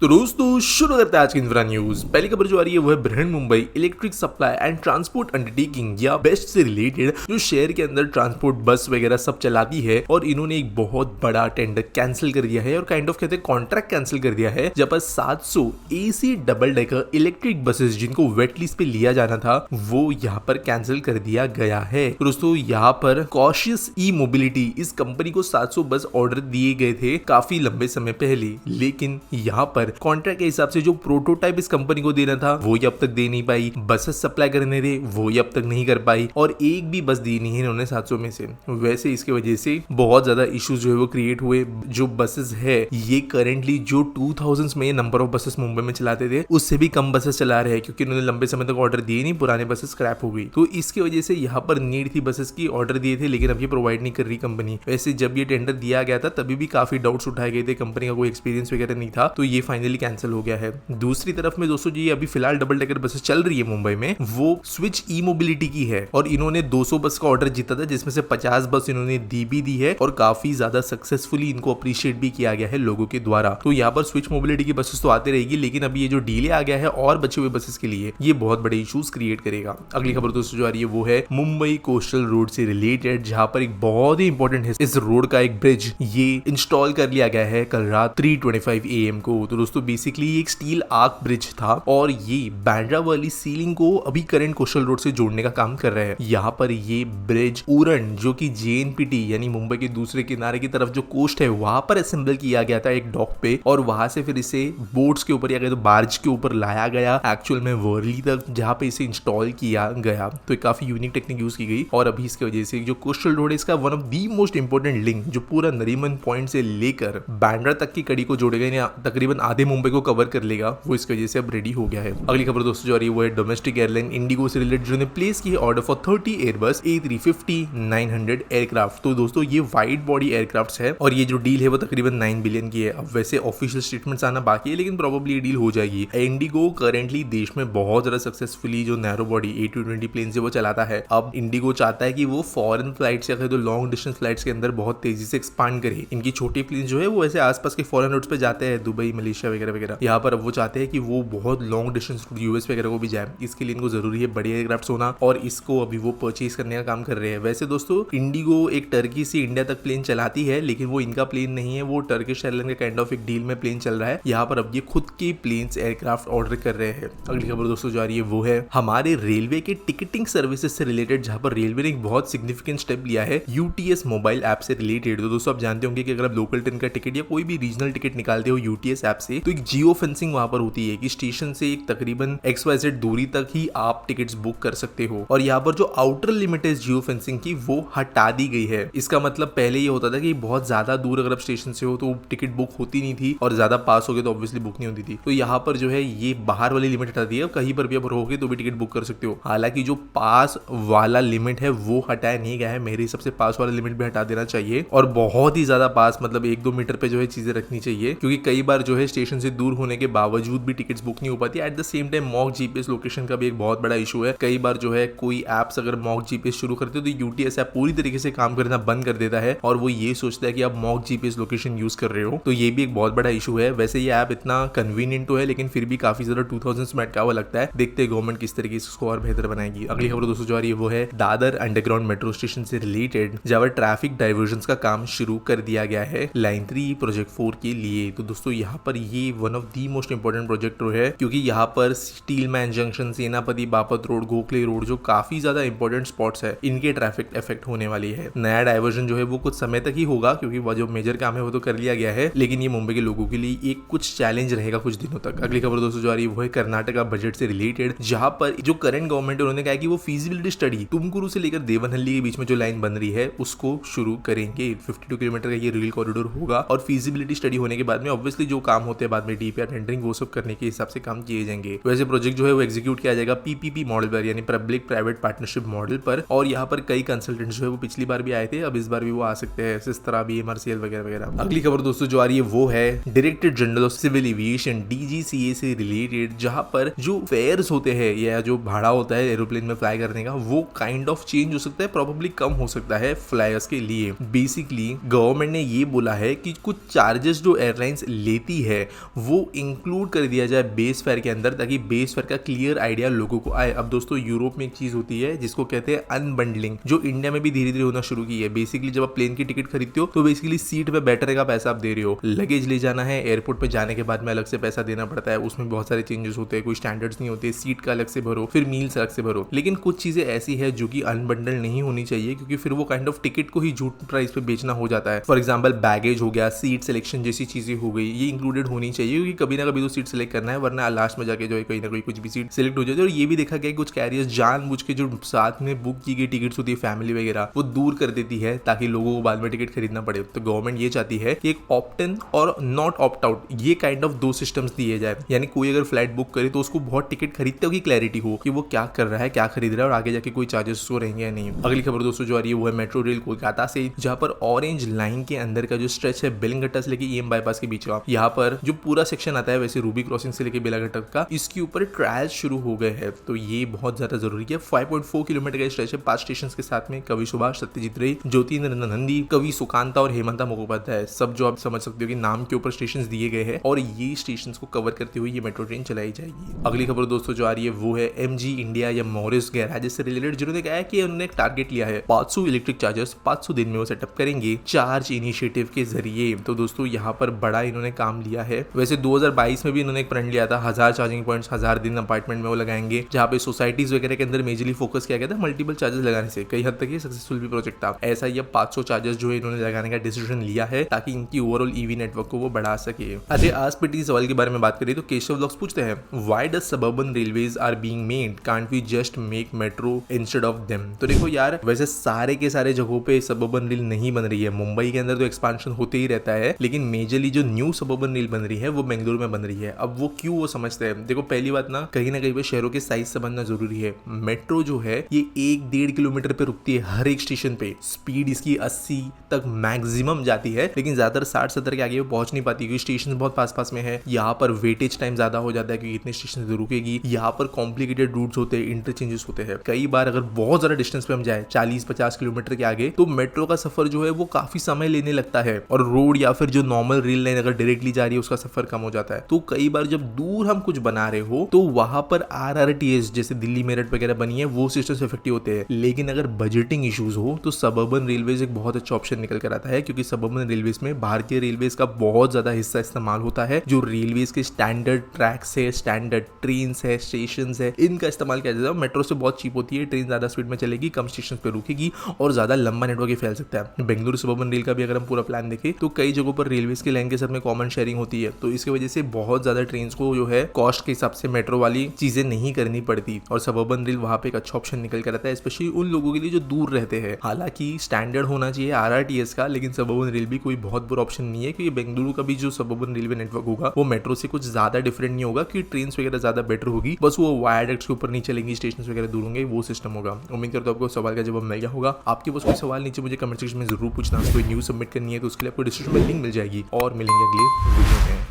तो दोस्तों शुरू करते हैं आज की इंफ्रा न्यूज। पहली खबर जो आ रही है वो है Brihan Mumbai electric supply and transport undertaking या बेस्ट से रिलेटेड, जो शहर के अंदर ट्रांसपोर्ट बस वगैरह सब चलाती है, और इन्होंने एक बहुत बड़ा टेंडर कैंसिल कर दिया है और काइंड ऑफ कहते हैं कॉन्ट्रैक्ट कैंसिल कर दिया है, जब पर 700 AC double decker electric buses जिनको वेट लिस्ट पे लिया जाना था वो यहाँ पर कैंसिल कर दिया गया है। तो दोस्तों यहाँ पर कॉशियस ई मोबिलिटी इस कंपनी को 700 बस ऑर्डर दिए गए थे काफी लंबे समय पहले, लेकिन यहाँ पर कॉन्ट्रैक्ट के हिसाब से जो प्रोटोटाइप इस कंपनी को देना था वो अब तक दे नहीं पाई, बसेस सप्लाई करने थे वो अब तक नहीं कर पाई, और एक भी बस दी नहीं है इन्होंने 700 में से। वैसे इसकी वजह से बहुत ज्यादा इश्यूज जो है वो क्रिएट हुए। जो बसेस है ये करेंटली जो 2000s में नंबर ऑफ बसेस मुंबई में चलाते थे उससे भी कम बसेस चला रहे हैं, क्योंकि उन्होंने लंबे समय तक ऑर्डर दिए नहीं, पुराने बसेस स्क्रैप हो गई। तो इसकी वजह से यहाँ पर नीड थी बसेस की, ऑर्डर दिए थे लेकिन अब ये प्रोवाइड नहीं कर रही कंपनी। वैसे जब ये टेंडर दिया गया था तभी भी काफी डाउट्स उठाए गए थे, कंपनी का कोई एक्सपीरियंस वगैरह नहीं था, तो ये फाइनली कैंसिल हो गया है। दूसरी तरफ में दोस्तों जी अभी फिलहाल डबल डेकर बसेस चल रही है मुंबई में, वो स्विच ई मोबिलिटी की है, और इन्होंने 200 बस का ऑर्डर जीता था जिसमें से 50 बस इन्होंने दी भी दी है, और काफी ज्यादा सक्सेसफुली इनको अप्रिशिएट भी किया गया है लोगों के द्वारा। तो यहाँ पर स्विच मोबिलिटी की बसेस तो आती रहेगी, लेकिन अभी ये जो डीले आ गया है और बचे हुए बसेस के लिए ये बहुत बड़े इश्यूज क्रिएट करेगा। अगली खबर दोस्तों जो आ रही है वो है मुंबई कोस्टल रोड से रिलेटेड, जहां पर एक बहुत ही इंपॉर्टेंट है, इस रोड का एक ब्रिज ये इंस्टॉल कर लिया गया है कल रात 3:25 AM को। तो दोस्तों बेसिकली एक स्टील आर्क ब्रिज था, और ये बांद्रा वाली सीलिंग को अभी करंट कोस्टल रोड से जोड़ने का काम कर रहे हैं। यहाँ पर ये ब्रिज उरण जो कि JNPT यानी मुंबई के दूसरे किनारे की तरफ जो कोस्ट है वहां पर असेंबल किया गया था एक डॉक पे, और वहां से फिर इसे बोट्स के ऊपर या तो बार्ज के ऊपर लाया गया एक्चुअल में वर्ली तक, जहां पे इसे इंस्टॉल किया गया। तो एक काफी यूनिक टेक्निक यूज की गई, और अभी इसकी वजह से जो कोस्टल रोड है इसका one of the most important link जो पूरा नरीमन पॉइंट से लेकर बांद्रा तक की कड़ी को जोड़ेगा, तकरीबन आधे मुंबई को कवर कर लेगा, वो इसकी वजह से अब रेडी हो गया है। अगली खबर दोस्तों जो आ रही है वो है डोमेस्टिक एयरलाइन इंडिगो से रिलेटेड, जिन्होंने प्लेस की है order for 30 Airbus A350-900 aircraft. तो दोस्तों ये वाइड बॉडी एयरक्राफ्ट है, और ये जो डील है वो तकरीबन 9 बिलियन की है। अब वैसे ऑफिशियल स्टेटमेंट्स आना बाकी है, लेकिन प्रोबेबली ये डील हो जाएगी। इंडिगो करेंटली देश में बहुत ज्यादा सक्सेसफुली जो नैरो बॉडी A220 प्लेन से वो चलाता है। अब इंडिगो चाहता है कि वो फॉरेन फ्लाइट्स या तो लॉन्ग डिस्टेंस फ्लाइट्स के अंदर बहुत तेजी से एक्सपांड करे। इनकी छोटी प्लेन जो है वो ऐसे आसपास के फॉरेन रूट्स पे जाते हैं, दुबई मलेशिया वगैरह वगैरह। यहाँ पर अब वो चाहते हैं कि वो बहुत लॉन्ग डिस्टेंस यूएस वगैरह को भी जाए। इसके लिए इनको जरूरी है बड़े एयरक्राफ्ट होना, और इसको अभी वो परचेज करने का काम कर रहे हैं। वैसे दोस्तों इंडिगो एक टर्की से इंडिया तक प्लेन चलाती है, लेकिन वो इनका प्लेन नहीं है, वो टर्किश एयरलाइन के काइंड ऑफ एक डील में प्लेन चल रहा है। यहाँ पर अब ये खुद के प्लेन्स एयरक्राफ्ट ऑर्डर कर रहे हैं। अगली खबर दोस्तों जो आ रही है वो है हमारे रेलवे के टिकटिंग सर्विसेज से रिलेटेड, जहां पर रेलवे ने एक बहुत सिग्निफिकेंट स्टेप लिया है UTS मोबाइल ऐप से रिलेटेड। तो दोस्तों आप जानते होंगे कि अगर आप लोकल ट्रेन का टिकट या कोई भी रीजनल टिकट निकालते हो UTS ऐप से, तो एक जियो फेंसिंग वहां पर होती है कि स्टेशन से एक तकरीबन XYZ दूरी तक ही आप टिकट्स बुक कर सकते हो, और यहाँ पर जो आउटर लिमिट है जियो फेंसिंग की वो हटा दी गई है। इसका मतलब पहले ये होता था कि बहुत ज्यादा दूर अगर आप स्टेशन से हो तो टिकट बुक होती नहीं थी, और ज्यादा पास हो गए तो ऑब्वियसली बुक नहीं होती थी। तो यहाँ पर जो है ये बाहर वाली लिमिट हटा दी है, कहीं पर भी आप रहोगे तो भी टिकट बुक कर सकते हो। हालांकि जो पास वाला लिमिट है वो हटाया नहीं गया है, मेरे हिसाब से पास वाला लिमिट भी हटा देना चाहिए, और बहुत ही ज्यादा पास मतलब 1-2 मीटर पे जो है चीजें रखनी चाहिए, क्योंकि कई बार जो है स्टेशन से दूर होने के बावजूद भी टिकट्स बुक नहीं हो पाती। At the same time mock GPS location का भी एक बहुत बड़ा इशू है। कई बार जो है कोई एप्स अगर मॉक जीपीएस शुरू करते हो तो UTS ऐप पूरी तरीके से काम करना बंद कर देता है, और वो ये सोचता है कि आप मॉक जीपीएस लोकेशन यूज कर रहे हो। तो ये भी एक बहुत बड़ा इशू है। वैसे ये ऐप इतना कन्वीनियंट तो है, लेकिन फिर भी काफी ज्यादा 2000s में अटका हुआ लगता है। देखते हैं गवर्नमेंट किस तरीके से इसको और बेहतर बनाएगी। अगली खबर दोस्तों जो आ रही है वो है दादर अंडरग्राउंड मेट्रो स्टेशन से रिलेटेड, जहां पर ट्रैफिक डाइवर्जन का काम शुरू कर दिया गया है लाइन 3 प्रोजेक्ट 4 के लिए। तो दोस्तों यहाँ पर ये one of the most important project है, क्योंकि यहाँ पर स्टील मैन जंक्शन, सेनापति बापत रोड, गोखले रोड जो काफी ज्यादा इंपॉर्टेंट स्पॉट्स है, इनके ट्रैफिक इफेक्ट होने वाली है। नया डाइवर्जन जो है वो कुछ समय तक ही होगा, क्योंकि वो जो मेजर काम है वो तो कर लिया गया है, लेकिन ये मुंबई के लोगों के लिए एक कुछ चैलेंज रहेगा कुछ दिनों तक। अगली खबर दोस्तों जो आ रही है वो है कर्नाटका बजट से रिलेटेड, जहां पर जो करंट गवर्नमेंट है उन्होंने कहा कि वो फीजिबिलिटी स्टडी तुमकुरू से लेकर देवनहल्ली के बीच में जो लाइन बन रही है उसको शुरू करेंगे। 52 किलोमीटर का ये रेल कॉरिडोर होगा, और फीजिबिलिटी स्टडी होने के बाद में ऑब्वियसली जो काम होते हैं बाद में DPR टेंडरिंग वो सब करने के हिसाब से काम किए जाएंगे। वैसे प्रोजेक्ट जो है वो एग्जीक्यूट किया जाएगा PPP मॉडल पर, यानी पब्लिक प्राइवेट पार्टनरशिप मॉडल पर, और यहाँ पर कई कंसल्टेंट जो है वो पिछली बार भी आए थे, अब इस बार भी वो आ सकते हैं, इस तरह भी MRCL वगैरह वगैरह। अगली खबर दोस्तों जो आ रही है वो है director general of civil aviation DGCA से रिलेटेड, जहां पर जो फेयर्स होते हैं या जो भाड़ा होता है एरोप्लेन में फ्लाई करने का वो काइंड ऑफ चेंज हो सकता है, प्रोबेबली कम हो सकता है फ्लायर्स के लिए। बेसिकली गवर्नमेंट ने ये बोला है कि कुछ चार्जेस जो एयरलाइंस लेती है है वो इंक्लूड कर दिया जाए बेस फेयर के अंदर, ताकि बेस फेयर का क्लियर आइडिया लोगों को आए। अब दोस्तों यूरोप में एक चीज होती है जिसको कहते हैं अनबंडलिंग, जो इंडिया में भी धीरे धीरे होना शुरू की है। बेसिकली जब आप प्लेन की टिकट खरीदते हो तो बेसिकली सीट पे बैठने का पैसा आप दे रहे हो, लगेज ले जाना है एयरपोर्ट पे जाने के बाद में अलग से पैसा देना पड़ता है, उसमें बहुत सारे चेंजेस होते हैं, कोई स्टैंडर्ड्स नहीं होते, सीट का अलग से भरो, फिर मील्स अलग से भरो। लेकिन कुछ चीजें ऐसी है जो कि अनबंडल नहीं होनी चाहिए, क्योंकि फिर वो काइंड ऑफ टिकट को ही झूठ प्राइस पे बेचना हो जाता है। फॉर एग्जाम्पल बैगेज हो गया, सीट सिलेक्शन जैसी चीजें हो गई, ये इंक्लूडेड होनी चाहिए, क्योंकि कभी ना कभी तो सीट सिलेक्ट करना है, वरना लास्ट में जाके जो है कहीं ना कहीं कुछ भी सीट सिलेक्ट हो जाती है। और ये भी देखा गया कुछ कैरियर्स जानबूझ के जो साथ में बुक की गई टिकट्स होती है फैमिली वगैरह वो दूर कर देती है, ताकि लोगों को बाद में टिकट खरीदना पड़े। तो गवर्नमेंट ये चाहती है कि एक ऑप्ट इन और नॉट ऑप्ट आउट, ये काइंड ऑफ दो सिस्टम्स दिए जाए। यानी कोई अगर फ्लाइट बुक करे तो उसको बहुत टिकट खरीदते हुए क्लैरिटी हो कि वो क्या कर रहा है, क्या खरीद रहा है, और आगे जाके कोई चार्जेस उसको रहेंगे या नहीं। अगली खबर दोस्तों जो आ रही है वो है मेट्रो रेल कोलकाता से, जहां पर ऑरेंज लाइन के अंदर का जो स्ट्रेच है बेलंगट्टा से लेके ईएम बाईपास के बीच का, यहाँ पर जो पूरा सेक्शन आता है वैसे रूबी क्रॉसिंग से लेके बेलाघट्टा का, इसके ऊपर ट्रायल शुरू हो गए हैं। तो ये बहुत ज्यादा जरूरी है। 5.4 किलोमीटर का स्ट्रेच है, 5 स्टेशन के साथ में कवि सुभाष, सत्यजीत रे, ज्योति नंदी, कवि सुकांता और हेमंता मुखोपाध्याय, सब जो आप समझ सकते हो कि नाम के ऊपर स्टेशन दिए गए हैं, और ये स्टेशन को कवर करते हुए ये मेट्रो ट्रेन चलाई जाएगी। अगली खबर दोस्तों जो आ रही है वो है एमजी इंडिया या मॉरिस गैराज से रिलेटेड, जिन्होंने कहा है कि उन्होंने एक टारगेट लिया है 500 इलेक्ट्रिक चार्जर्स 500 दिन में वो सेटअप करेंगे चार्ज इनिशिएटिव के जरिए। तो दोस्तों यहाँ पर बड़ा इन्होंने काम लिया है। वैसे 2022 में भी इन्होंने एक प्रण लिया था, 1000 चार्जिंग पॉइंट्स 1000 दिन अपार्टमेंट में वो लगाएंगे, जहाँ पे सोसाइटीज वगैरह के अंदर मेजरली फोकस किया गया था मल्टीपल चार्जेस लगाने से। कई हद तक ये सक्सेसफुल भी प्रोजेक्ट था। ऐसा ही 500 चार्जेस जो है इन्होंने लगाने का डिसीजन लिया है, ताकि इनकी ओवरऑल ईवी नेटवर्क को वो बढ़ा सके। अरे आज पीटी सवाल के बारे में बात करें तो केशव व्लॉग्स पूछते हैं, why does suburban railways are being made, can't we just make metro instead of them. तो देखो यार, वैसे सारे के सारे जगहों पे सबर्बन रेल नहीं बन रही है। मुंबई के अंदर तो एक्सपांशन होते ही रहता है, लेकिन मेजरली जो न्यू सबर्बन रेल बन रही है वो बेंगलुरु में बन रही है। अब वो क्यों वो समझते हैं। देखो पहली बात ना कहीं पे शहरों के साइज से बनना जरूरी है। मेट्रो जो है ये 1-1.5 किलोमीटर पे रुकती है हर एक स्टेशन पे, स्पीड इसकी 80 तक मैक्सिमम जाती है, लेकिन ज्यादातर 60-70 के आगे वो पहुंच नहीं पाती, क्योंकि स्टेशन बहुत पास में है। यहाँ पर वेटेज टाइम ज्यादा हो जाता है, क्योंकि इतने स्टेशन रुकेगी। यहाँ पर कॉम्प्लिकेटेड रूट्स होते हैं, इंटरचेंजेस होते हैं। कई बार अगर बहुत ज्यादा डिस्टेंस पे हम जाए 40-50 किलोमीटर के आगे, तो मेट्रो का सफर जो है वो काफी समय लेने लगता है, और रोड या फिर जो नॉर्मल रेल लाइन अगर डायरेक्टली जा रही है उसका सफर कम हो जाता है। तो कई बार जब दूर हम कुछ बना रहे हो तो वहां पर RRTS जैसे दिल्ली मेरठ वगैरह बनी है वो सिस्टम इफेक्टिव होते हैं। लेकिन अगर बजटिंग इश्यूज हो तो सबर्बन रेलवेज एक बहुत अच्छा ऑप्शन निकल कर आता है, क्योंकि सबर्बन रेलवेज में भारतीय रेलवेज का बहुत ज्यादा हिस्सा इस्तेमाल होता है। जो रेलवेज के स्टैंडर्ड ट्रैक्स है, स्टैंडर्ड ट्रेन है, स्टेशन है, इनका इस्तेमाल किया जाता है। मेट्रो से बहुत चीप होती है, ट्रेन ज्यादा स्पीड में चलेगी, कम स्टेशन पे रुकेगी, और ज्यादा लंबा नेटवर्क फैल सकता है। बेंगलुरु सबर्बन रेल का भी अगर हम पूरा प्लान देखें तो कई जगहों पर रेलवेज की लाइन के साथ में कॉमन शेयरिंग होती है, तो इसकी वजह से बहुत ज्यादा ट्रेन को जो है कॉस्ट के हिसाब से मेट्रो वाली चीजें नहीं करनी पड़ती, और सबर्बन रेल वहां पे एक अच्छा ऑप्शन निकल कर आता है, स्पेशली उन लोगों के लिए जो दूर रहते हैं। हालांकि स्टैंडर्ड होना चाहिए RRTS का, लेकिन सबर्बन रेल भी कोई बहुत बुरा ऑप्शन नहीं है, क्योंकि बेंगलुरु का भी जो सबर्बन रेलवे नेटवर्क होगा वो मेट्रो से कुछ ज्यादा डिफरेंट नहीं होगा, क्योंकि ट्रेन वगैरह ज्यादा बेटर होगी, बस वो वायरडक्ट्स के ऊपर नहीं चलेंगी, स्टेशन वगैरह दूर होंगे, वो सिस्टम होगा। उम्मीद करता हूं आपको सवाल का जवाब मिल गया होगा। आपके पास कोई सवाल नीचे मुझे कमेंट सेक्शन में जरूर पूछना, कोई न्यूज सबमिट करनी है तो उसके लिए आपको डिस्क्रिप्शन में लिंक मिल जाएगी, और मिलेंगे अगले वीडियो में।